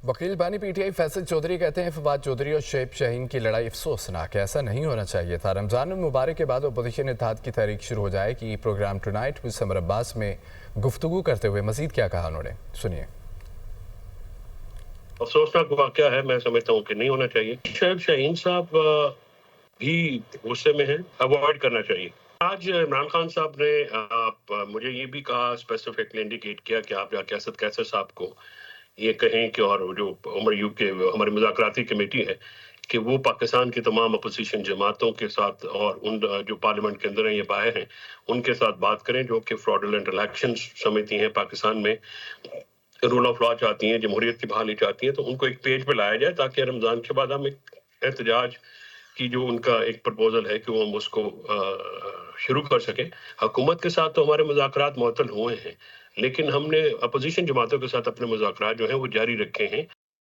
वकील बानी पीटीआई फैसल चौधरी कहते हैं फवाद चौधरी और शोएब शाहीन की लड़ाई अफसोसनाक है। ऐसा नहीं होना चाहिए था। रमज़ान मुबारक के बाद अपोजिशन इत्तेहाद की तहरीक शुरू हो जाए कि program tonight with Samar Abbas में गुफ्तगू करते हुए मजीद क्या कहा उन्होंने, सुनिए। अफसोसनाक वाकया है, मैं समझता हूँ कि नहीं होना चाहिए। शोएब शाहीन साहब भी गुस्से में हैं, अवॉइड करना चाहिए। आज इमरान खान साहब ने मुझे ये भी कहा, स्पेसिफिकली इंडिकेट किया कि आप जाके असद कैसर साहब को ये कहें कि और जो उमर यूब के हमारी मुज़ाकराती कमेटी है कि वो पाकिस्तान की तमाम अपोजिशन जमातों के साथ और उन जो पार्लियामेंट के अंदर हैं या बाहर हैं उनके साथ बात करें जो कि फ्रॉडुलेंट इलेक्शन समझती हैं, पाकिस्तान में रूल ऑफ लॉ चाहती हैं, जमहूरियत की बहाली चाहती हैं, तो उनको एक पेज पे लाया जाए ताकि रमज़ान के बाद हम एक एहतजाज की जो उनका एक प्रपोजल है कि वो हम उसको शुरू कर सकें। हुकूमत के साथ तो हमारे मुज़ाकरात मुअत्तल हुए हैं, लेकिन हमने अपोजिशन जमातों के साथ अपने मुज़ाकरात जो हैं वो जारी रखे हैं।